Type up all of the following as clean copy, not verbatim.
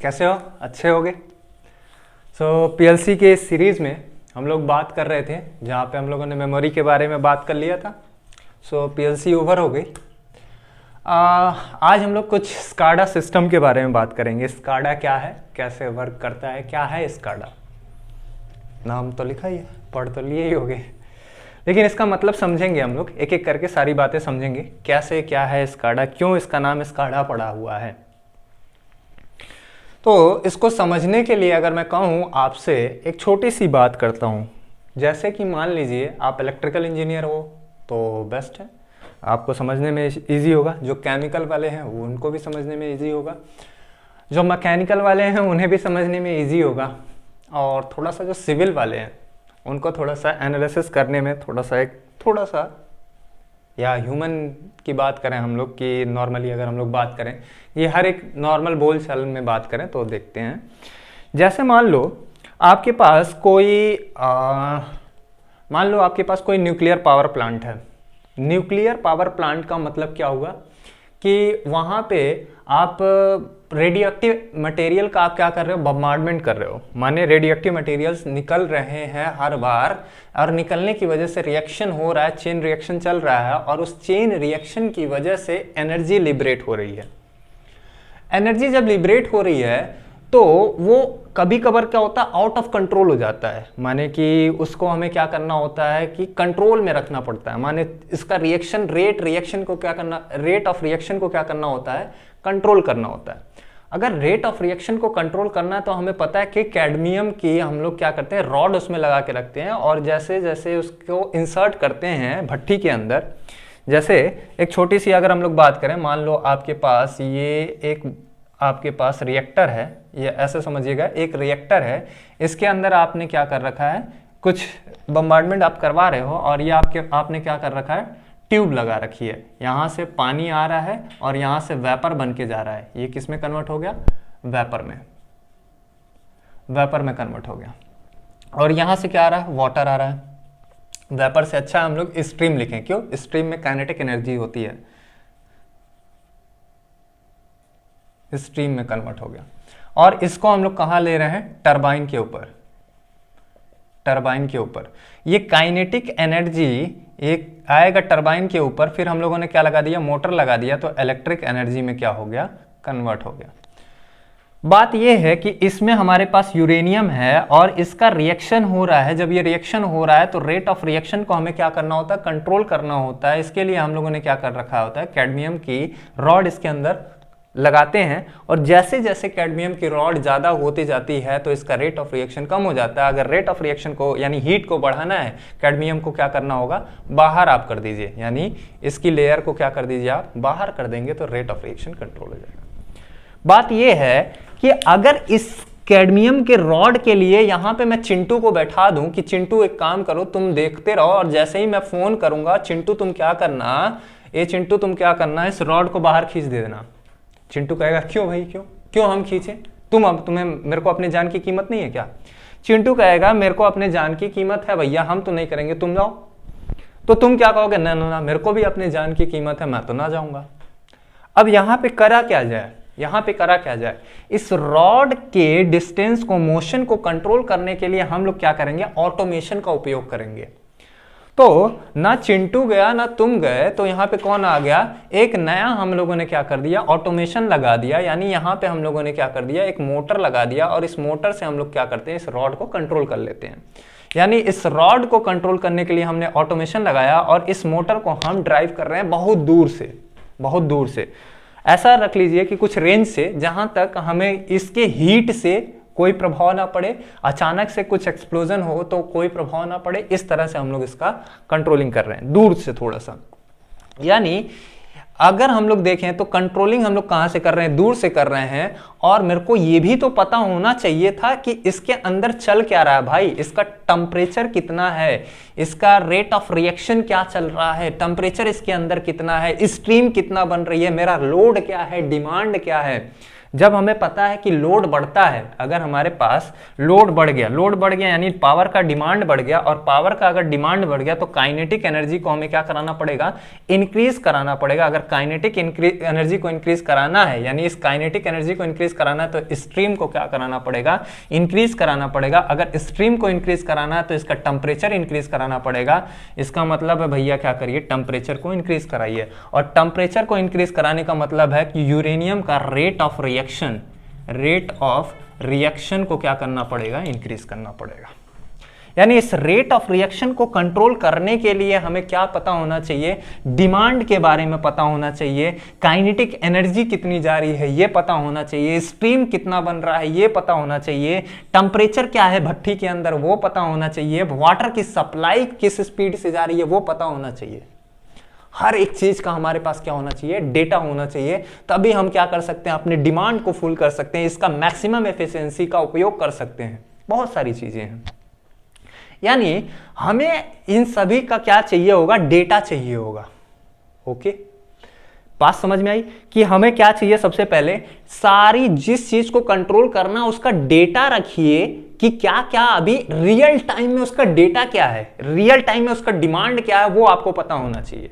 कैसे हो? अच्छे होगे। पीएलसी के इस सीरीज़ में हम लोग बात कर रहे थे जहाँ पे हम लोगों ने मेमोरी के बारे में बात कर लिया था। पीएलसी ओवर हो गई। आज हम लोग कुछ स्काडा सिस्टम के बारे में बात करेंगे। स्काडा क्या है, कैसे वर्क करता है, क्या है स्काडा। नाम तो लिखा ही है, पढ़ तो लिए ही होगे, लेकिन इसका मतलब समझेंगे हम लोग, एक एक करके सारी बातें समझेंगे। कैसे, क्या है स्काडा, क्यों इसका नाम स्काडा पड़ा हुआ है। तो इसको समझने के लिए अगर मैं कहूँ आपसे एक छोटी सी बात करता हूँ। जैसे कि मान लीजिए आप इलेक्ट्रिकल इंजीनियर हो तो बेस्ट है, आपको समझने में इजी होगा। जो केमिकल वाले हैं वो उनको भी समझने में इजी होगा, जो मैकेनिकल वाले हैं उन्हें भी समझने में इजी होगा, और थोड़ा सा जो सिविल वाले हैं उनको थोड़ा सा एनालिसिस करने में थोड़ा सा या ह्यूमन की बात करें हम लोग कि नॉर्मली अगर हम लोग बात करें, ये हर एक नॉर्मल बोल चाल में बात करें तो देखते हैं। जैसे मान लो आपके पास कोई न्यूक्लियर पावर प्लांट है। न्यूक्लियर पावर प्लांट का मतलब क्या हुआ कि वहाँ पे आप रेडियो एक्टिव मटेरियल का आप क्या कर रहे हो, बम्बार्डमेंट कर रहे हो। माने रेडियो एक्टिव मटेरियल्स निकल रहे हैं हर बार, और निकलने की वजह से रिएक्शन हो रहा है, चेन रिएक्शन चल रहा है, और उस चेन रिएक्शन की वजह से एनर्जी लिबरेट हो रही है। एनर्जी जब लिबरेट हो रही है तो वो कभी कभार क्या होता है, आउट ऑफ कंट्रोल हो जाता है। माने कि उसको हमें क्या करना होता है कि कंट्रोल में रखना पड़ता है। माने इसका रेट ऑफ रिएक्शन को क्या करना होता है, कंट्रोल करना होता है। अगर रेट ऑफ रिएक्शन को कंट्रोल करना है तो हमें पता है कि कैडमियम की हम लोग क्या करते हैं, रॉड उसमें लगा के रखते हैं, और जैसे जैसे उसको इंसर्ट करते हैं भट्टी के अंदर। जैसे एक छोटी सी अगर हम लोग बात करें, मान लो आपके पास रिएक्टर है, ये ऐसे समझिएगा, एक रिएक्टर है, इसके अंदर आपने क्या कर रखा है, कुछ बम्बार्डमेंट आप करवा रहे हो, और ये आपने क्या कर रखा है, ट्यूब लगा रखी है। यहाँ से पानी आ रहा है और यहाँ से वेपर बन के जा रहा है। ये किस में कन्वर्ट हो गया, वेपर में कन्वर्ट हो गया। और यहाँ से क्या आ रहा है, वाटर आ रहा है। वेपर से अच्छा हम लोग स्ट्रीम लिखें, क्यों, स्ट्रीम में काइनेटिक एनर्जी होती है, स्ट्रीम में कन्वर्ट हो गया। और इसको हम लोग कहाँ ले रहे हैं, टरबाइन के ऊपर। ये काइनेटिक एनर्जी एक आएगा टरबाइन के ऊपर, फिर हम लोगों ने क्या लगा दिया, मोटर लगा दिया, तो इलेक्ट्रिक एनर्जी में क्या हो गया, कन्वर्ट हो गया। बात यह है कि इसमें हमारे पास यूरेनियम है और इसका रिएक्शन हो रहा है। जब ये रिएक्शन हो रहा है तो रेट ऑफ रिएक्शन को हमें क्या करना होता है, कंट्रोल करना होता है। इसके लिए हम लोगों ने क्या कर रखा होता है, कैडमियम की रॉड इसके अंदर लगाते हैं, और जैसे जैसे कैडमियम की रॉड ज़्यादा होती जाती है तो इसका रेट ऑफ रिएक्शन कम हो जाता है। अगर रेट ऑफ रिएक्शन को यानी हीट को बढ़ाना है, कैडमियम को क्या करना होगा, बाहर आप कर दीजिए, यानी इसकी लेयर को क्या कर दीजिए, आप बाहर कर देंगे तो रेट ऑफ रिएक्शन कंट्रोल हो जाएगा। बात यह है कि अगर इस कैडमियम के रॉड के लिए यहाँ पे मैं चिंटू को बैठा दूं कि चिंटू एक काम करो, तुम देखते रहो, और जैसे ही मैं फोन करूंगा, चिंटू तुम क्या करना, इस रॉड को बाहर खींच दे देना। चिंटू कहेगा क्यों भाई, क्यों हम खींचे, तुम्हें मेरे को अपने जान की कीमत नहीं है क्या। चिंटू कहेगा मेरे को अपने जान की कीमत है भैया, हम तो नहीं करेंगे, तुम जाओ। तो तुम क्या कहोगे, ना मेरे को भी अपने जान की कीमत है, मैं तो ना जाऊंगा। अब यहाँ पे करा क्या जाए, इस रॉड के डिस्टेंस को, मोशन को कंट्रोल करने के लिए हम लोग क्या करेंगे, ऑटोमेशन का उपयोग करेंगे। तो ना चिंटू गया ना तुम गए, तो यहाँ पे कौन आ गया, एक नया हम लोगों ने क्या कर दिया, ऑटोमेशन लगा दिया। यानी यहाँ पे हम लोगों ने क्या कर दिया, एक मोटर लगा दिया, और इस मोटर से हम लोग क्या करते हैं, इस रॉड को कंट्रोल कर लेते हैं। यानी इस रॉड को कंट्रोल करने के लिए हमने ऑटोमेशन लगाया, और इस मोटर को हम ड्राइव कर रहे हैं बहुत दूर से। ऐसा रख लीजिए कि कुछ रेंज से, जहां तक हमें इसके हीट से कोई प्रभाव ना पड़े, अचानक से कुछ एक्सप्लोजन हो तो कोई प्रभाव ना पड़े। इस तरह से हम लोग इसका कंट्रोलिंग कर रहे हैं, दूर से थोड़ा सा। यानी अगर हम लोग देखें तो कंट्रोलिंग हम लोग कहां से कर रहे हैं, दूर से कर रहे हैं। और मेरे को यह भी तो पता होना चाहिए था कि इसके अंदर चल क्या रहा है भाई, इसका टेम्परेचर कितना है, इसका रेट ऑफ रिएक्शन क्या चल रहा है, टेम्परेचर इसके अंदर कितना है, स्ट्रीम कितना बन रही है, मेरा लोड क्या है, डिमांड क्या है। जब हमें पता है कि लोड बढ़ता है, अगर हमारे पास लोड बढ़ गया यानी पावर का डिमांड बढ़ गया, और पावर का अगर डिमांड बढ़ गया तो काइनेटिक एनर्जी को हमें क्या कराना पड़ेगा, इंक्रीज कराना पड़ेगा। अगर काइनेटिक एनर्जी को इंक्रीज कराना है, यानी इस काइनेटिक एनर्जी को इंक्रीज कराना है तो स्ट्रीम को क्या कराना पड़ेगा, इंक्रीज कराना पड़ेगा। अगर स्ट्रीम को इंक्रीज कराना है तो इसका टेम्परेचर इंक्रीज कराना पड़ेगा। इसका मतलब है भैया क्या करिए, टेम्परेचर को इंक्रीज कराइए। और टेम्परेचर को इंक्रीज कराने का मतलब है कि यूरेनियम का रेट ऑफ रिएक्शन को क्या करना पड़ेगा, इंक्रीज करना पड़ेगा। यानी इस रेट ऑफ रिएक्शन को कंट्रोल करने के लिए हमें क्या पता होना चाहिए, डिमांड के बारे में पता होना चाहिए, काइनेटिक एनर्जी कितनी जा रही है ये पता होना चाहिए, स्ट्रीम कितना बन रहा है ये पता होना चाहिए, टेम्परेचर क्या है भट्टी के अंदर वो पता होना चाहिए, वाटर की सप्लाई किस स्पीड से जा रही है वो पता होना चाहिए। हर एक चीज का हमारे पास क्या होना चाहिए, डेटा होना चाहिए। तभी हम क्या कर सकते हैं, अपने डिमांड को फुल कर सकते हैं, इसका मैक्सिमम एफिशिएंसी का उपयोग कर सकते हैं। बहुत सारी चीजें हैं। यानी हमें इन सभी का क्या चाहिए होगा, डेटा चाहिए होगा। ओके, बात समझ में आई कि हमें क्या चाहिए। सबसे पहले सारी जिस चीज को कंट्रोल करना उसका डेटा रखिए कि क्या क्या अभी रियल टाइम में उसका डेटा क्या है, रियल टाइम में उसका डिमांड क्या है, वो आपको पता होना चाहिए।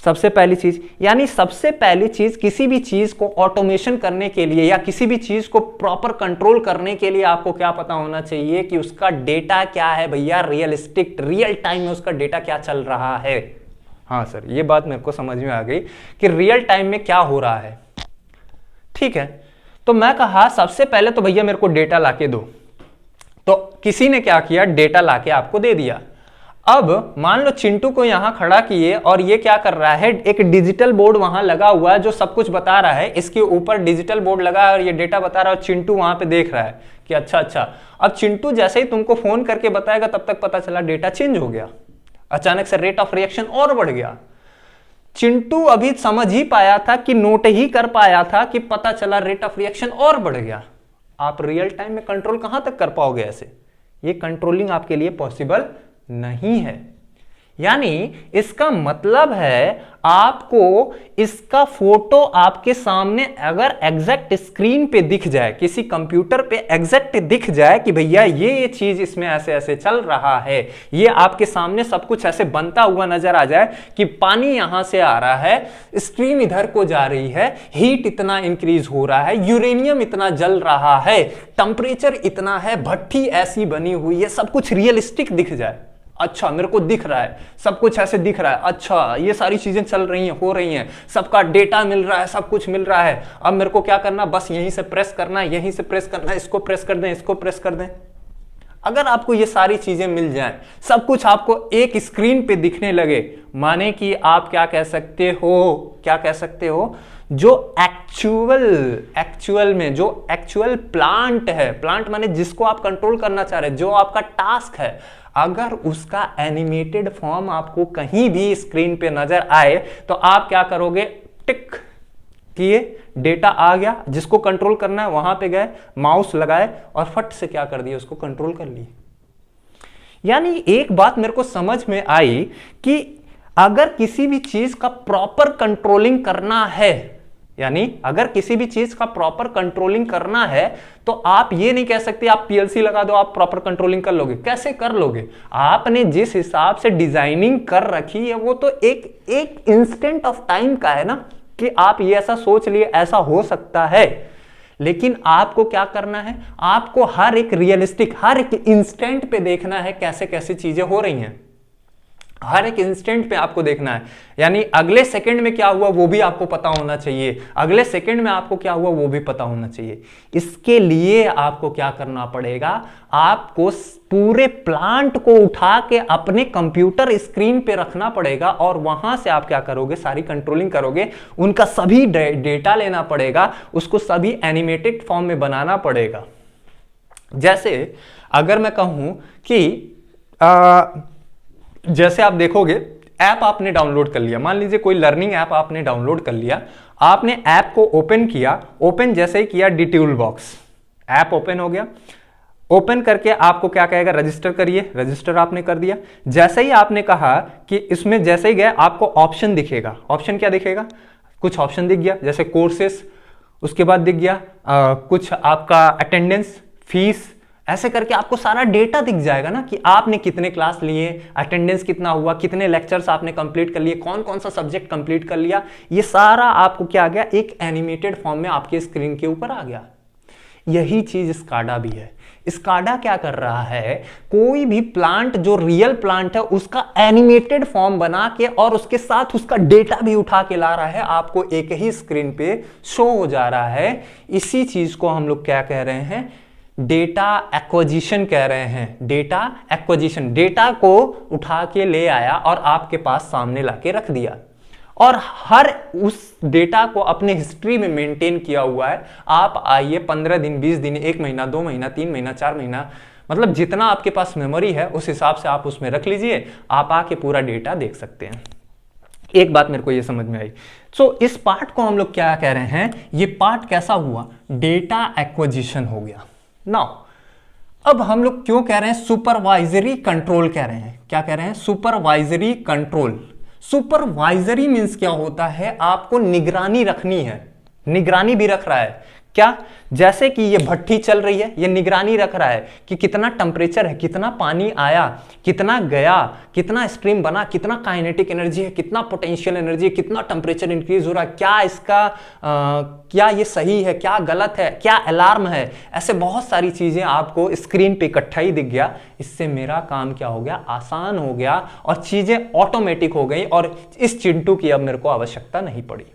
सबसे पहली चीज, यानी सबसे पहली चीज किसी भी चीज को ऑटोमेशन करने के लिए या किसी भी चीज को प्रॉपर कंट्रोल करने के लिए आपको क्या पता होना चाहिए कि उसका डेटा क्या है भैया, रियलिस्टिक रियल टाइम में उसका डेटा क्या चल रहा है। हाँ सर, ये बात मेरे को समझ में आ गई कि रियल टाइम में क्या हो रहा है। ठीक है, तो मैं कहा सबसे पहले तो भैया मेरे को डेटा लाके दो। तो किसी ने क्या किया, डेटा लाके आपको दे दिया। अब मान लो चिंटू को यहां खड़ा किए और ये क्या कर रहा है, एक डिजिटल बोर्ड वहां लगा हुआ है जो सब कुछ बता रहा है। इसके ऊपर डिजिटल बोर्ड लगा है और ये डेटा बता रहा है और चिंटू वहां पे देख रहा है कि अच्छा। अब चिंटू जैसे ही तुमको फोन करके बताएगा तब तक पता चला डेटा चेंज हो गया, अचानक से रेट ऑफ रिएक्शन और बढ़ गया। चिंटू अभी समझ ही पाया था कि नोट ही कर पाया था कि पता चला रेट ऑफ रिएक्शन और बढ़ गया। आप रियल टाइम में कंट्रोल कहां तक कर पाओगे ऐसे, ये कंट्रोलिंग आपके लिए पॉसिबल नहीं है। यानी इसका मतलब है आपको इसका फोटो आपके सामने अगर एग्जैक्ट स्क्रीन पे दिख जाए, किसी कंप्यूटर पे एग्जैक्ट दिख जाए कि भैया ये चीज इसमें ऐसे ऐसे चल रहा है, ये आपके सामने सब कुछ ऐसे बनता हुआ नजर आ जाए कि पानी यहां से आ रहा है, स्ट्रीम इधर को जा रही है, हीट इतना इंक्रीज हो रहा है, यूरेनियम इतना जल रहा है, टेम्परेचर इतना है, भट्टी ऐसी बनी हुई है, सब कुछ रियलिस्टिक दिख जाए। अच्छा, मेरे को दिख रहा है, सब कुछ ऐसे दिख रहा है, अच्छा ये सारी चीजें चल रही हैं, हो रही हैं, सबका डेटा मिल रहा है, सब कुछ मिल रहा है। अब मेरे को क्या करना, बस यहीं से प्रेस करना है, यहीं से प्रेस करना है, इसको प्रेस कर दें, इसको प्रेस कर दें। अगर आपको ये सारी चीजें मिल जाएं, सब कुछ आपको एक स्क्रीन पे दिखने लगे, माने कि आप क्या कह सकते हो, जो एक्चुअल में जो एक्चुअल प्लांट है, प्लांट माने जिसको आप कंट्रोल करना चाह रहे हैं, जो आपका टास्क है, अगर उसका एनिमेटेड फॉर्म आपको कहीं भी स्क्रीन पे नजर आए तो आप क्या करोगे, टिक किए, डेटा आ गया, जिसको कंट्रोल करना है वहां पे गए, माउस लगाए और फट से क्या कर दिया, उसको कंट्रोल कर लिए। यानी एक बात मेरे को समझ में आई कि अगर किसी भी चीज का प्रॉपर कंट्रोलिंग करना है, यानी अगर किसी भी चीज का प्रॉपर कंट्रोलिंग करना है तो आप ये नहीं कह सकते आप पीएलसी लगा दो आप प्रॉपर कंट्रोलिंग कर लोगे। कैसे कर लोगे, आपने जिस हिसाब से डिजाइनिंग कर रखी है वो तो एक इंस्टेंट ऑफ टाइम का है ना, कि आप ये ऐसा सोच लिए ऐसा हो सकता है, लेकिन आपको क्या करना है, आपको हर एक रियलिस्टिक, हर एक इंस्टेंट पे देखना है कैसे कैसे चीजें हो रही हैं, हर एक इंस्टेंट पे आपको देखना है। यानी अगले सेकंड में क्या हुआ वो भी आपको पता होना चाहिए, अगले सेकंड में आपको क्या हुआ वो भी पता होना चाहिए। इसके लिए आपको क्या करना पड़ेगा, आपको पूरे प्लांट को उठा के अपने कंप्यूटर स्क्रीन पे रखना पड़ेगा और वहां से आप क्या करोगे, सारी कंट्रोलिंग करोगे, उनका सभी डेटा लेना पड़ेगा, उसको सभी एनिमेटेड फॉर्म में बनाना पड़ेगा। जैसे अगर मैं कहूं कि जैसे आप देखोगे ऐप आपने डाउनलोड कर लिया, मान लीजिए कोई लर्निंग ऐप आपने डाउनलोड कर लिया, आपने ऐप को ओपन किया, ओपन जैसे ही किया डिटूल बॉक्स, ऐप ओपन हो गया, ओपन करके आपको क्या कहेगा, रजिस्टर करिए, रजिस्टर आपने कर दिया। जैसे ही आपने कहा कि इसमें जैसे ही गए आपको ऑप्शन दिखेगा, ऑप्शन क्या दिखेगा, कुछ ऑप्शन दिख गया, जैसे कोर्सेस, उसके बाद दिख गया कुछ आपका अटेंडेंस, फीस, ऐसे करके आपको सारा डेटा दिख जाएगा ना कि आपने कितने क्लास लिए, अटेंडेंस कितना हुआ, कितने लेक्चर्स आपने कंप्लीट कर लिए, कौन कौन सा सब्जेक्ट कंप्लीट कर लिया। ये सारा आपको क्या आ गया, एक एनिमेटेड फॉर्म में आपके स्क्रीन के ऊपर आ गया। यही चीज स्काडा भी है। स्काडा क्या कर रहा है, कोई भी प्लांट जो रियल प्लांट है उसका एनिमेटेड फॉर्म बना के और उसके साथ उसका डेटा भी उठा के ला रहा है, आपको एक ही स्क्रीन पे शो हो जा रहा है। इसी चीज को हम लोग क्या कह रहे हैं, डेटा एक्विजिशन कह रहे हैं। डेटा एक्विजिशन, डेटा को उठा के ले आया और आपके पास सामने लाके रख दिया और हर उस डेटा को अपने हिस्ट्री में मेंटेन किया हुआ है। आप आइए 15 दिन, 20 दिन, 1 महीना, 2 महीना, 3 महीना, 4 महीना, मतलब जितना आपके पास मेमोरी है उस हिसाब से आप उसमें रख लीजिए, आप आके पूरा डेटा देख सकते हैं। एक बात मेरे को ये समझ में आई। सो इस पार्ट को हम लोग क्या कह रहे हैं, ये पार्ट कैसा हुआ, डेटा एक्विजिशन हो गया। नाउ अब हम लोग क्यों कह रहे हैं सुपरवाइजरी कंट्रोल कह रहे हैं, क्या कह रहे हैं, सुपरवाइजरी कंट्रोल। सुपरवाइजरी मींस क्या होता है, आपको निगरानी रखनी है। निगरानी भी रख रहा है क्या, जैसे कि ये भट्टी चल रही है, ये निगरानी रख रहा है कि कितना टेम्परेचर है, कितना पानी आया, कितना गया, कितना स्ट्रीम बना, कितना काइनेटिक एनर्जी है, कितना पोटेंशियल एनर्जी है, कितना टेम्परेचर इंक्रीज हो रहा है, क्या इसका क्या ये सही है, क्या गलत है, क्या अलार्म है। ऐसे बहुत सारी चीजें आपको स्क्रीन पे इकट्ठा ही दिख गया। इससे मेरा काम क्या हो गया, आसान हो गया और चीजें ऑटोमेटिक हो गई और इस चिंटू की अब मेरे को आवश्यकता नहीं पड़ी।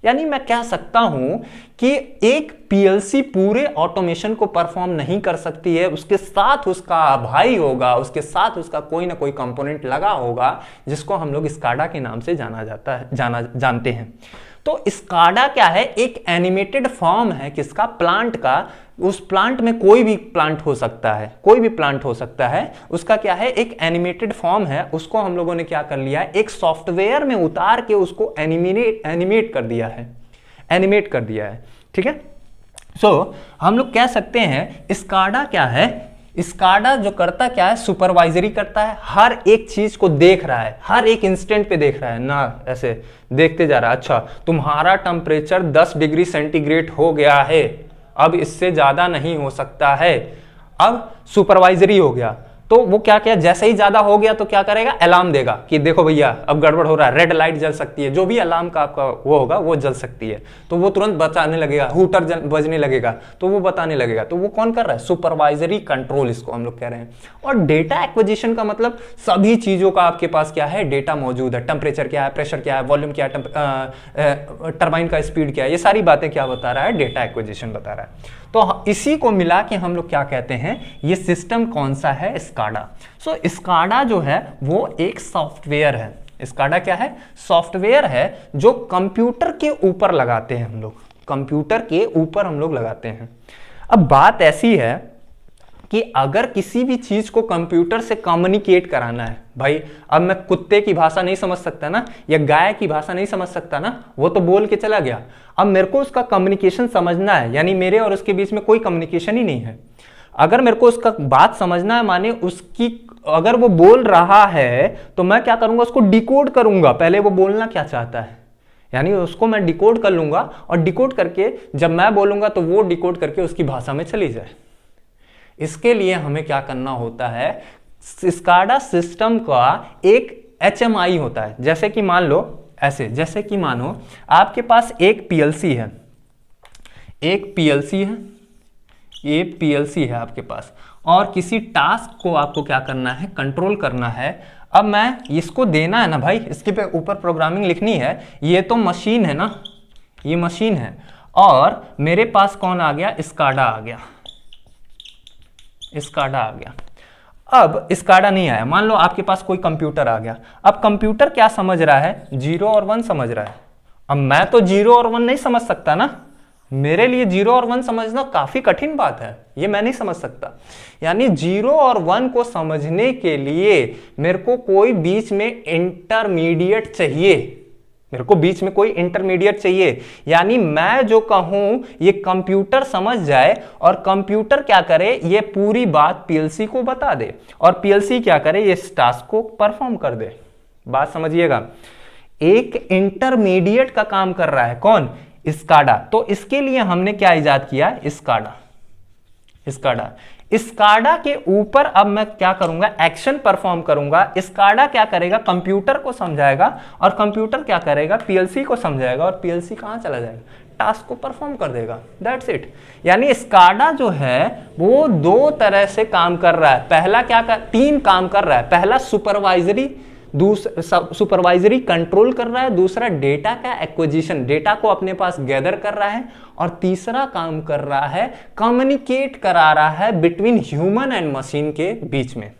यानी मैं कह सकता हूं कि एक पीएलसी पूरे ऑटोमेशन को परफॉर्म नहीं कर सकती है, उसके साथ उसका भाई होगा, उसके साथ उसका कोई ना कोई कंपोनेंट लगा होगा जिसको हम लोग स्काडा के नाम से जानते हैं। तो स्काडा क्या है, एक एनिमेटेड फॉर्म है किसका, प्लांट का। उस प्लांट में कोई भी प्लांट हो सकता है, कोई भी प्लांट हो सकता है, उसका क्या है, एक एनिमेटेड फॉर्म है। उसको हम लोगों ने क्या कर लिया है, एक सॉफ्टवेयर में उतार के उसको एनिमेट कर दिया है, एनिमेट कर दिया है। ठीक है, सो हम लोग कह सकते हैं स्काडा क्या है, स्काडा जो करता क्या है, सुपरवाइजरी करता है, हर एक चीज को देख रहा है, हर एक इंस्टेंट पे देख रहा है ना, ऐसे देखते जा रहा है। अच्छा तुम्हारा टेम्परेचर 10 डिग्री सेंटीग्रेड हो गया है, अब इससे ज्यादा नहीं हो सकता है, अब सुपरवाइजरी हो गया। तो वो क्या किया, जैसे ही ज्यादा हो गया तो क्या करेगा, अलार्म देगा कि देखो भैया अब गड़बड़ हो रहा है, रेड लाइट जल सकती है, जो भी अलार्म का आपका वो होगा वो जल सकती है, तो वो तुरंत बताने लगेगा, हूटर बजने लगेगा तो वो बताने लगेगा। तो वो कौन कर रहा है, सुपरवाइजरी कंट्रोल, इसको हम लोग कह रहे हैं। और डेटा एक्विजिशन का मतलब सभी चीजों का आपके पास क्या है, डेटा मौजूद है। टेम्परेचर क्या है, प्रेशर क्या है, वॉल्यूम क्या है, टरबाइन का स्पीड क्या है, ये सारी बातें क्या बता रहा है, डेटा एक्विजिशन बता रहा है। तो इसी को मिला के हम लोग क्या कहते हैं, ये सिस्टम कौन सा है, स्काडा। सो स्काडा जो है वो एक सॉफ्टवेयर है। स्काडा क्या है, सॉफ्टवेयर है जो कंप्यूटर के ऊपर लगाते हैं हम लोग, कंप्यूटर के ऊपर हम लोग लगाते हैं। अब बात ऐसी है कि अगर किसी भी चीज को कंप्यूटर से कम्युनिकेट कराना है, भाई अब मैं कुत्ते की भाषा नहीं समझ सकता ना, या गाय की भाषा नहीं समझ सकता ना, वो तो बोल के चला गया, अब मेरे को उसका कम्युनिकेशन समझना है, यानी मेरे और उसके बीच में कोई कम्युनिकेशन ही नहीं है। अगर मेरे को उसका बात समझना है, माने उसकी अगर वो बोल रहा है तो मैं क्या करूंगा, उसको डिकोड करूंगा, पहले वो बोलना क्या चाहता है, यानी उसको मैं डिकोड कर लूंगा और डिकोड करके जब मैं बोलूंगा तो वो डिकोड करके उसकी भाषा में चली जाए। इसके लिए हमें क्या करना होता है, स्काडा सिस्टम का एक HMI होता है। जैसे कि मान लो ऐसे, जैसे कि मानो आपके पास एक पीएलसी है, एक पीएलसी है, ये पीएलसी है आपके पास, और किसी टास्क को आपको क्या करना है, कंट्रोल करना है। अब मैं इसको देना है ना भाई, इसके पे ऊपर प्रोग्रामिंग लिखनी है, ये तो मशीन है ना, ये मशीन है, और मेरे पास कौन आ गया, स्काडा आ गया, स्काडा आ गया। अब स्काडा नहीं आया, मान लो आपके पास कोई कंप्यूटर आ गया। अब कंप्यूटर क्या समझ रहा है, 0 और 1 समझ रहा है। अब मैं तो 0 और 1 नहीं समझ सकता ना, मेरे लिए 0 और 1 समझना काफी कठिन बात है, ये मैं नहीं समझ सकता। यानी 0 और 1 को समझने के लिए मेरे को कोई बीच में इंटरमीडिएट चाहिए, मेरे को बीच में कोई इंटरमीडिएट चाहिए। यानी मैं जो कहूं ये कंप्यूटर समझ जाए और कंप्यूटर क्या करे, ये पूरी बात पीएलसी को बता दे, और पीएलसी क्या करे, ये टास्क को परफॉर्म कर दे। बात समझिएगा, एक इंटरमीडिएट का काम कर रहा है, कौन, स्काडा। तो इसके लिए हमने क्या इजाद किया? स्काडा। स्काडा स्काडा के ऊपर अब मैं क्या करूंगा? एक्शन परफॉर्म करूंगा। स्काडा क्या करेगा? कंप्यूटर को समझाएगा, और कंप्यूटर क्या करेगा? पीएलसी को समझाएगा, और पीएलसी कहां चला जाएगा? टास्क को परफॉर्म कर देगा। That's it. यानी स्काडा जो है वो दो तरह से काम कर रहा है। पहला क्या कर, तीन काम कर रहा है। पहला सुपरवाइजरी, सुपरवाइजरी कंट्रोल कर रहा है। दूसरा डेटा का एक्विजिशन, डेटा को अपने पास गैदर कर रहा है। और तीसरा काम कर रहा है, कम्युनिकेट करा रहा है बिटवीन ह्यूमन एंड मशीन के बीच में।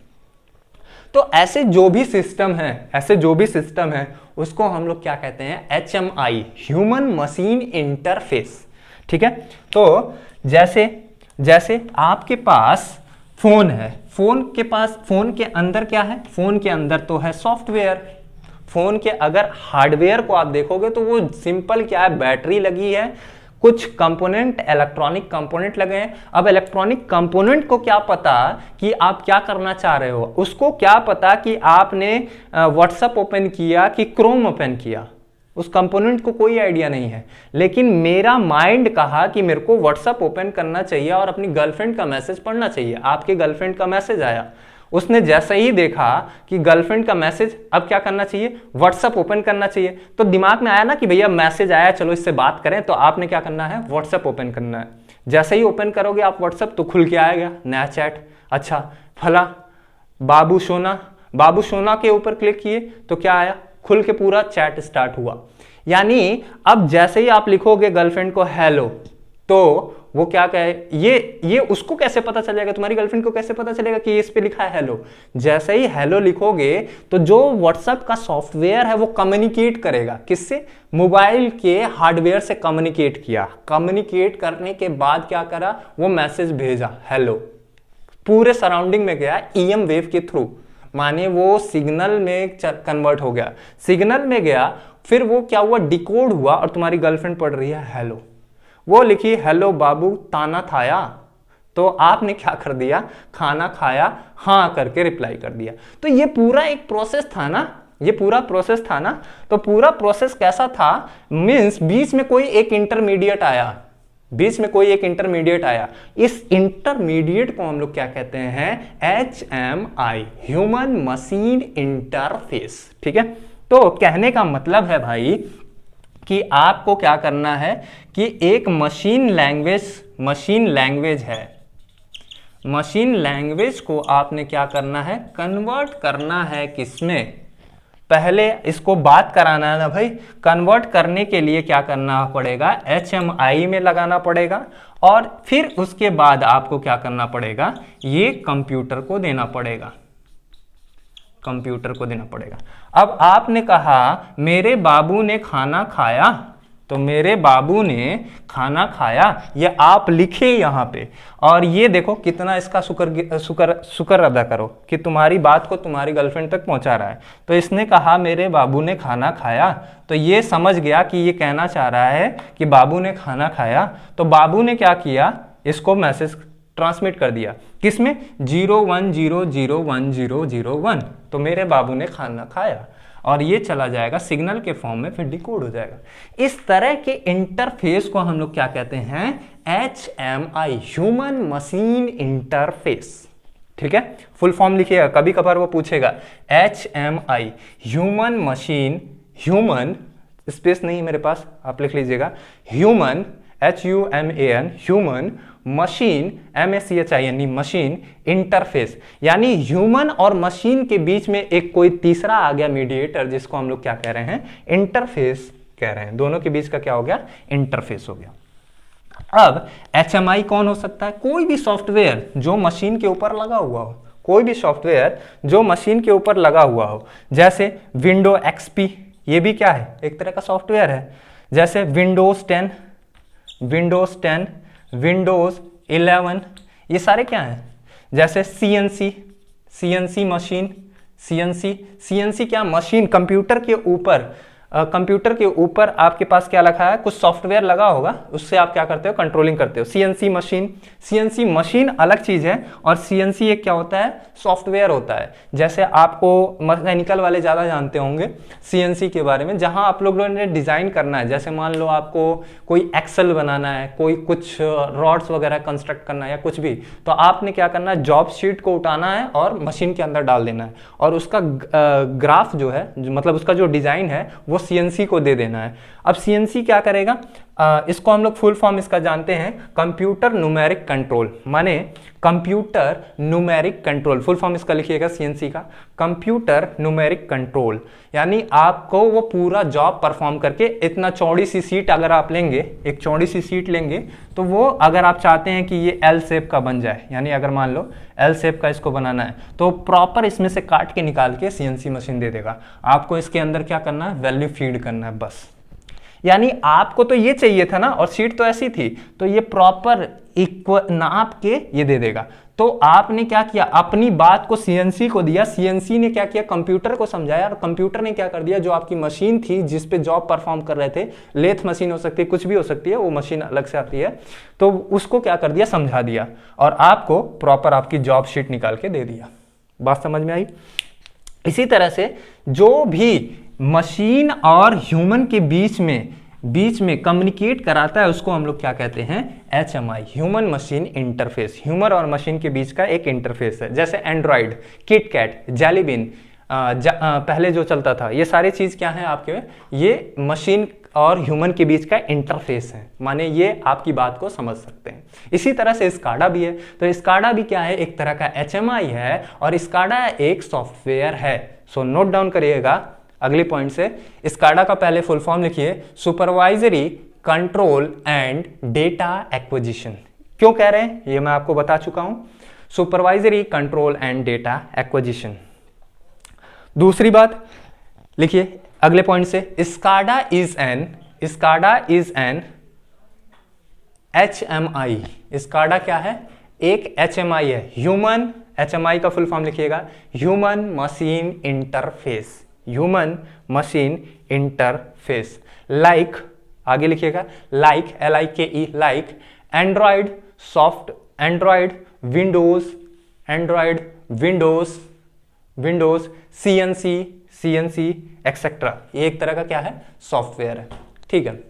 तो ऐसे जो भी सिस्टम है उसको हम लोग क्या कहते हैं? HMI, human machine interface. ठीक है। तो जैसे आपके पास फोन है, फोन के अंदर क्या है? फोन के अंदर तो है सॉफ्टवेयर। फोन के अगर हार्डवेयर को आप देखोगे तो वो सिंपल क्या है? बैटरी लगी है, कुछ कंपोनेंट, इलेक्ट्रॉनिक कंपोनेंट लगे हैं। अब इलेक्ट्रॉनिक कंपोनेंट को क्या पता कि आप क्या करना चाह रहे हो? उसको क्या पता कि आपने व्हाट्सएप ओपन किया कि क्रोम ओपन किया? उस कंपोनेंट को कोई आइडिया नहीं है। लेकिन मेरा माइंड कहा कि मेरे को व्हाट्सएप ओपन करना चाहिए और अपनी गर्लफ्रेंड का मैसेज पढ़ना चाहिए। आपके गर्लफ्रेंड का मैसेज आया, उसने जैसे ही देखा कि गर्लफ्रेंड का मैसेज, अब क्या करना चाहिए? व्हाट्सएप ओपन करना चाहिए। तो दिमाग में आया ना कि भैया मैसेज आया, चलो इससे बात करें। तो आपने क्या करना है? व्हाट्सएप ओपन करना है। जैसे ही ओपन करोगे आप व्हाट्सएप, तो खुल के आएगा नया चैट। अच्छा, फला बाबू सोना के ऊपर क्लिक किए तो क्या आया? खुल के पूरा चैट स्टार्ट हुआ। यानी अब जैसे ही आप लिखोगे गर्लफ्रेंड को हेलो, तो वो क्या कहे? ये उसको कैसे पता चलेगा? तुम्हारी गर्लफ्रेंड को कैसे पता चलेगा कि इस पे लिखा है हेलो? जैसे ही हेलो लिखोगे तो जो व्हाट्सएप का सॉफ्टवेयर है वो कम्युनिकेट करेगा। किससे? मोबाइल के हार्डवेयर से कम्युनिकेट किया। कम्युनिकेट करने के बाद क्या करा? वो मैसेज भेजा हेलो। पूरे सराउंडिंग में गया EM वेव के थ्रू, माने वो सिग्नल में कन्वर्ट हो गया। सिग्नल में गया, फिर वो क्या हुआ? डिकोड हुआ, और तुम्हारी गर्लफ्रेंड पढ़ रही है हेलो। वो लिखी हेलो बाबू ताना खाया, तो आपने क्या कर दिया? खाना खाया हाँ करके रिप्लाई कर दिया। तो ये पूरा एक प्रोसेस था ना, तो पूरा प्रोसेस कैसा था? मींस बीच में कोई एक इंटरमीडिएट आया। इस इंटरमीडिएट को हम लोग क्या कहते हैं? HMI, human machine interface. ठीक है। तो कहने का मतलब है भाई कि आपको क्या करना है कि एक मशीन लैंग्वेज को आपने क्या करना है? कन्वर्ट करना है। किसमें? पहले इसको बात कराना है ना भाई। कन्वर्ट करने के लिए क्या करना पड़ेगा? HMI में लगाना पड़ेगा, और फिर उसके बाद आपको क्या करना पड़ेगा? ये कंप्यूटर को देना पड़ेगा। अब आपने कहा मेरे बाबू ने खाना खाया, तो मेरे बाबू ने खाना खाया ये आप लिखे यहां पे, और ये देखो कितना इसका शुक्र अदा करो कि तुम्हारी बात को तुम्हारी गर्लफ्रेंड तक पहुंचा रहा है। तो इसने कहा मेरे बाबू ने खाना खाया, तो ये समझ गया कि ये कहना चाह रहा है कि बाबू ने खाना खाया। तो बाबू ने क्या किया? इसको मैसेज ट्रांसमिट कर दिया। किसमें? 01001001। तो मेरे बाबू ने खाना खाया, और ये चला जाएगा सिग्नल के फॉर्म में, फिर डिकोड हो जाएगा। इस तरह के इंटरफेस को हम लोग क्या कहते हैं? HMI, human machine interface. ठीक है। फुल फॉर्म लिखिएगा, कभी कभार वो पूछेगा। HMI, ह्यूमन स्पेस नहीं मेरे पास, आप लिख लीजिएगा human, HUMAN, human machine, MACHINE, machine interface. यानी ह्यूमन और मशीन के बीच में एक कोई तीसरा आ गया मीडिएटर, जिसको हम लोग क्या कह रहे हैं? इंटरफेस कह रहे हैं। दोनों के बीच का क्या हो गया? इंटरफेस हो गया। अब HMI कौन हो सकता है? कोई भी सॉफ्टवेयर जो मशीन के ऊपर लगा हुआ हो, जैसे विंडो XP, ये भी क्या है? एक तरह का सॉफ्टवेयर है। जैसे विंडोज 10, विंडोज 11, ये सारे क्या हैं? जैसे CNC मशीन, CNC क्या? मशीन, कंप्यूटर के ऊपर कंप्यूटर के ऊपर आपके पास क्या रखा है, कुछ सॉफ्टवेयर लगा होगा, उससे आप क्या करते हो, कंट्रोलिंग करते हो। सीएनसी मशीन अलग चीज है और सीएनसी एक क्या होता है, सॉफ्टवेयर होता है। जैसे आपको मैकेनिकल वाले ज्यादा जानते होंगे सीएनसी के बारे में, जहां आप लोगों ने डिजाइन करना है, जैसे मान लो आपको कोई एक्सेल बनाना है, कोई कुछ रॉड्स वगैरह कंस्ट्रक्ट करना है या कुछ भी, तो आपने क्या करना है, जॉब शीट को उठाना है और मशीन के अंदर डाल देना है और उसका ग्राफ जो है, मतलब उसका जो डिजाइन है वो सीएनसी को दे देना है। अब सीएनसी क्या करेगा, इसको हम लोग फुल फॉर्म इसका जानते हैं, कंप्यूटर न्यूमेरिक कंट्रोल, माने computer numeric control, full form इसका लिखिएगा सीएनसी का, कंप्यूटर न्यूमेरिक कंट्रोल। यानी आपको वो पूरा जॉब परफॉर्म करके, इतना चौड़ी सी सीट अगर आप लेंगे, एक चौड़ी सी सीट लेंगे, तो वो अगर आप चाहते हैं कि ये एल शेप का बन जाए, यानी अगर मान लो एल शेप का इसको बनाना है, तो प्रॉपर इसमें से काट के निकाल के सीएनसी मशीन दे देगा। आपको इसके अंदर क्या करना है, वैल्यू फीड करना है बस। यानी आपको तो ये चाहिए था ना, और सीट तो ऐसी थी, तो ये प्रॉपर इक्वल नाप के ये दे देगा। तो आपने क्या किया, अपनी बात को सीएनसी को दिया, सीएनसी ने क्या किया, कंप्यूटर को समझाया, और कंप्यूटर ने क्या कर दिया, जो आपकी मशीन थी जिस पे जॉब परफॉर्म कर रहे थे, लेथ मशीन हो सकती है, कुछ भी हो सकती है, वो मशीन अलग से आती है, तो उसको क्या कर दिया, समझा दिया और आपको प्रॉपर आपकी जॉब शीट निकाल के दे दिया। बात समझ में आई। इसी तरह से जो भी मशीन और ह्यूमन के बीच में कम्युनिकेट कराता है, उसको हम लोग क्या कहते हैं, HMI, human machine interface. Human और मशीन के बीच का एक इंटरफेस है। जैसे एंड्रॉइड, किटकैट, जेलीबिन, पहले जो चलता था, ये सारी चीज क्या है आपके, ये मशीन और ह्यूमन के बीच का इंटरफेस है, माने ये आपकी बात को समझ सकते हैं। इसी तरह से स्काडा भी है, तो स्काडा भी क्या है, एक तरह का HMI है और स्काडा एक सॉफ्टवेयर है। सो नोट डाउन करिएगा अगले पॉइंट से। स्काडा का पहले फुल फॉर्म लिखिए, supervisory control and data acquisition. क्यों कह रहे हैं ये मैं आपको बता चुका हूं, supervisory control and data acquisition. दूसरी बात लिखिए अगले पॉइंट से, SCADA is an HMI। SCADA क्या है, एक HMI है, ह्यूमन, HMI का फुल फॉर्म लिखिएगा, human machine interface, human machine interface. Like, आगे लिखिएगा, like, LIKE, like Android, soft Android, Windows, CNC etcetera. ये एक तरह का क्या है, सॉफ्टवेयर है। ठीक है,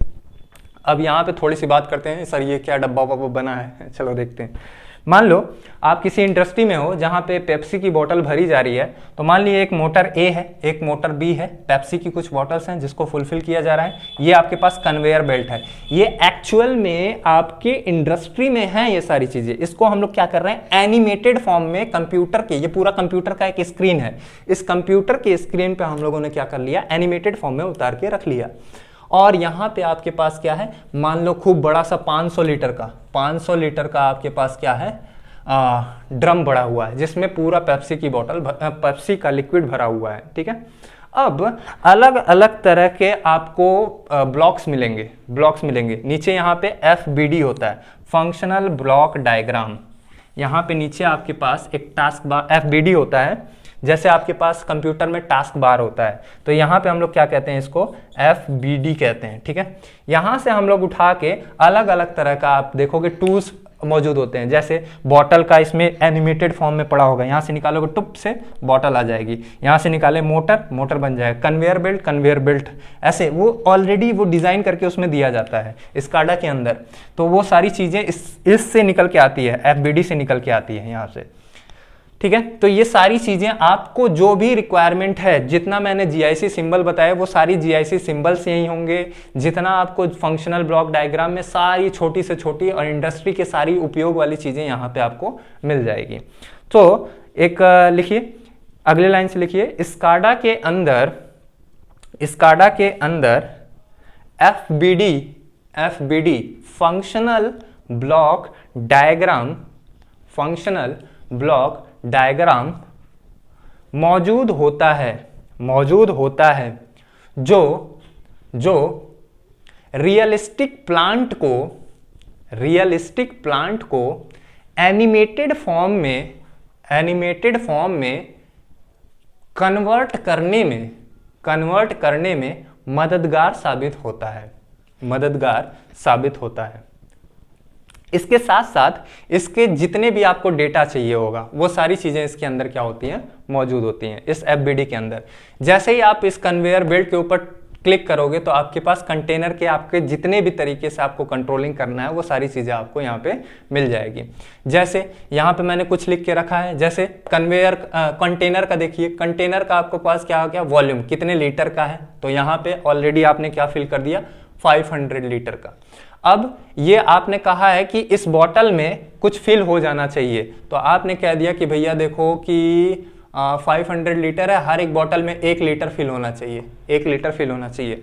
अब यहां पे थोड़ी सी बात करते हैं, सर ये क्या डब्बा वब्बा बना है, चलो देखते हैं। मान लो आप किसी इंडस्ट्री में हो जहां पे पेप्सी की बोतल भरी जा रही है, तो मान लीजिए एक मोटर A है, एक मोटर B है, पेप्सी की कुछ बॉटल्स हैं जिसको फुलफिल किया जा रहा है, ये आपके पास कन्वेयर बेल्ट है। ये एक्चुअल में आपके इंडस्ट्री में है ये सारी चीजें। इसको हम लोग क्या कर रहे हैं, एनिमेटेड फॉर्म में कंप्यूटर के, ये पूरा कंप्यूटर का एक स्क्रीन है, इस कंप्यूटर के स्क्रीन पे हम लोगों ने क्या कर लिया, एनिमेटेड फॉर्म में उतार के रख लिया। और यहां पे आपके पास क्या है, मान लो खूब बड़ा सा 500 लीटर का आपके पास क्या है, ड्रम भरा हुआ है, जिसमें पूरा पेप्सी की बोतल, पेप्सी का लिक्विड भरा हुआ है। ठीक है, अब अलग अलग तरह के आपको ब्लॉक्स मिलेंगे। नीचे यहाँ पे FBD होता है, फंक्शनल ब्लॉक डायग्राम। यहाँ पे नीचे आपके पास एक टास्क बार FBD होता है, जैसे आपके पास कंप्यूटर में टास्क बार होता है, तो यहाँ पे हम लोग क्या कहते हैं, इसको FBD कहते हैं। ठीक है, यहाँ से हम लोग उठा के अलग अलग तरह का आप देखोगे टूल्स मौजूद होते हैं। जैसे बॉटल का इसमें एनिमेटेड फॉर्म में पड़ा होगा, यहाँ से निकालोगे टुप से बॉटल आ जाएगी, यहाँ से निकाले मोटर बन जाएगा, कन्वेयर बेल्ट, ऐसे वो ऑलरेडी वो डिजाइन करके उसमें दिया जाता है स्काडा के अंदर। तो वो सारी चीजें इससे निकल के आती है, FBD से निकल के आती है यहाँ से। ठीक है, तो ये सारी चीजें आपको जो भी रिक्वायरमेंट है, जितना मैंने GIC सिंबल बताया वो सारी GIC सिंबल से ही होंगे, जितना आपको फंक्शनल ब्लॉक डायग्राम में सारी छोटी से छोटी और इंडस्ट्री के सारी उपयोग वाली चीजें यहाँ पे आपको मिल जाएगी। तो एक लिखिए, अगले लाइन से लिखिए, स्काडा के अंदर FBD फंक्शनल ब्लॉक डायग्राम मौजूद होता है जो रियलिस्टिक प्लांट को एनिमेटेड फॉर्म में कन्वर्ट करने में मददगार साबित होता है, मददगार साबित होता है। इसके साथ साथ इसके जितने भी आपको डेटा चाहिए होगा वो सारी चीजें इसके अंदर क्या होती हैं, मौजूद होती हैं इस एफबीडी के अंदर। जैसे ही आप इस कन्वेयर बेल्ट के ऊपर क्लिक करोगे तो आपके पास कंटेनर के आपके जितने भी तरीके से आपको कंट्रोलिंग करना है वो सारी चीजें आपको यहाँ पे मिल जाएगी। जैसे यहाँ पे मैंने कुछ लिख के रखा है, जैसे कन्वेयर कंटेनर का देखिए, कंटेनर का आपको पास क्या हो गया, वॉल्यूम कितने लीटर का है, तो यहाँ पे ऑलरेडी आपने क्या फिल कर दिया, 500 लीटर का। अब ये आपने कहा है कि इस बॉटल में कुछ फिल हो जाना चाहिए, तो आपने कह दिया कि भैया देखो कि 500 लीटर है, हर एक बॉटल में 1 लीटर फिल होना चाहिए, 1 लीटर फिल होना चाहिए।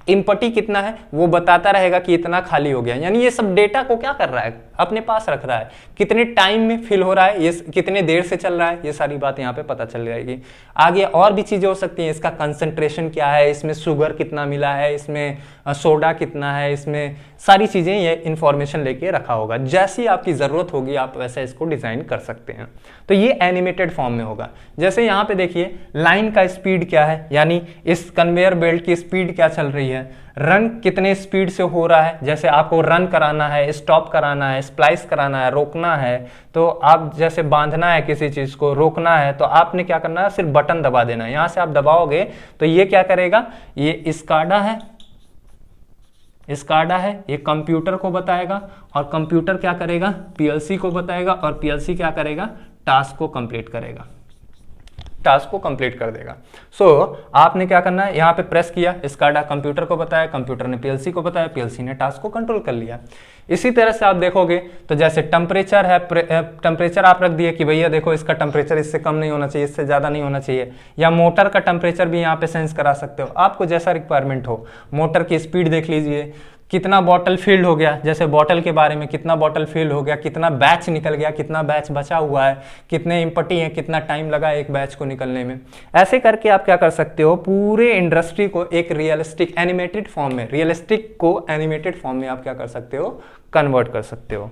इम्पटी कितना है वो बताता रहेगा कि इतना खाली हो गया, यानी ये सब डेटा को क्या कर रहा है, अपने पास रख रहा है। कितने टाइम में फिल हो रहा है, ये कितने देर से चल रहा है, ये सारी बात यहाँ पे पता चल जाएगी। आगे और भी चीजें हो सकती हैं, इसका कंसंट्रेशन क्या है, इसमें शुगर कितना मिला है, इसमें सोडा कितना है, इसमें सारी चीजें ये इंफॉर्मेशन लेके रखा होगा। जैसी आपकी जरूरत होगी आप वैसे इसको डिजाइन कर सकते हैं। तो ये एनिमेटेड फॉर्म में होगा। जैसे यहाँ पे देखिए लाइन का स्पीड क्या है, यानी इस कन्वेयर बेल्ट की स्पीड क्या चल रही है, रन कितने स्पीड से हो रहा है। जैसे आपको रन कराना है, स्टॉप कराना है, स्प्लाइस कराना है, रोकना है, तो आप जैसे बांधना है किसी चीज को, रोकना है, तो आपने क्या करना है, सिर्फ बटन दबा देना है। यहां से आप दबाओगे तो ये क्या करेगा, ये स्काडा है, स्काडा है, ये कंप्यूटर को बताएगा और कंप्यूटर क्या करेगा, पीएलसी को बताएगा और पीएलसी क्या करेगा, टास्क को कंप्लीट करेगा, टास्क को कंप्लीट कर देगा। सो आपने क्या करना है, यहाँ पे प्रेस किया, स्काडा कंप्यूटर को बताया, कंप्यूटर ने पीएलसी को बताया, पीएलसी ने टास्क को कंट्रोल कर लिया। इसी तरह से आप देखोगे तो जैसे टेम्परेचर है, टेम्परेचर आप रख दिए कि भैया देखो इसका टेम्परेचर इससे कम नहीं होना चाहिए, इससे ज़्यादा नहीं होना चाहिए, या मोटर का टेम्परेचर भी यहाँ पे सेंस करा सकते हो, आपको जैसा रिक्वायरमेंट हो। मोटर की स्पीड देख लीजिए, कितना बॉटल फिल्ड हो गया, जैसे बॉटल के बारे में कितना बॉटल फिल हो गया, कितना बैच निकल गया, कितना बैच बचा हुआ है, कितने इम्पटी हैं, कितना टाइम लगा एक बैच को निकलने में। ऐसे करके आप क्या कर सकते हो, पूरे इंडस्ट्री को एक रियलिस्टिक एनिमेटेड फॉर्म में, रियलिस्टिक को एनिमेटेड फॉर्म में आप क्या कर सकते हो, कन्वर्ट कर सकते हो।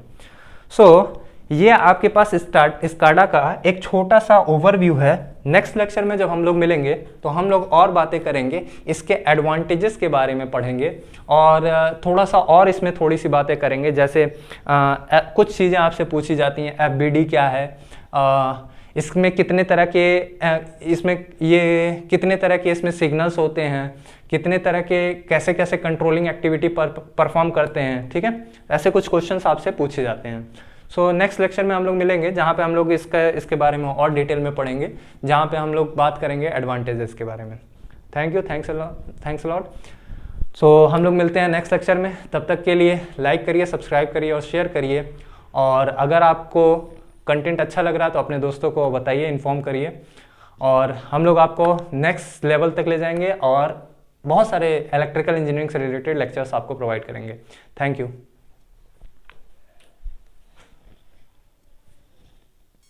सो ये आपके पास स्काडा का एक छोटा सा ओवरव्यू है। नेक्स्ट लेक्चर में जब हम लोग मिलेंगे तो हम लोग और बातें करेंगे, इसके एडवांटेजेस के बारे में पढ़ेंगे और थोड़ा सा और इसमें थोड़ी सी बातें करेंगे। जैसे कुछ चीज़ें आपसे पूछी जाती हैं, एफबीडी क्या है, इसमें कितने तरह के इसमें ये कितने तरह के इसमें सिग्नल्स होते हैं, कितने तरह के कैसे कैसे कंट्रोलिंग एक्टिविटी परफॉर्म करते हैं, ठीक है। ऐसे कुछ क्वेश्चंस आपसे पूछे जाते हैं। सो नेक्स्ट लेक्चर में हम लोग मिलेंगे जहाँ पे हम लोग इसके बारे में और डिटेल में पढ़ेंगे, जहाँ पे हम लोग बात करेंगे एडवांटेजेस के बारे में। Thank you, thanks a lot. So हम लोग मिलते हैं नेक्स्ट लेक्चर में, तब तक के लिए लाइक करिए, सब्सक्राइब करिए और शेयर करिए। और अगर आपको कंटेंट अच्छा लग रहा है तो अपने दोस्तों को बताइए, इन्फॉर्म करिए, और हम लोग आपको नेक्स्ट लेवल तक ले जाएंगे और बहुत सारे इलेक्ट्रिकल इंजीनियरिंग से रिलेटेड लेक्चर्स आपको प्रोवाइड करेंगे। Thank you.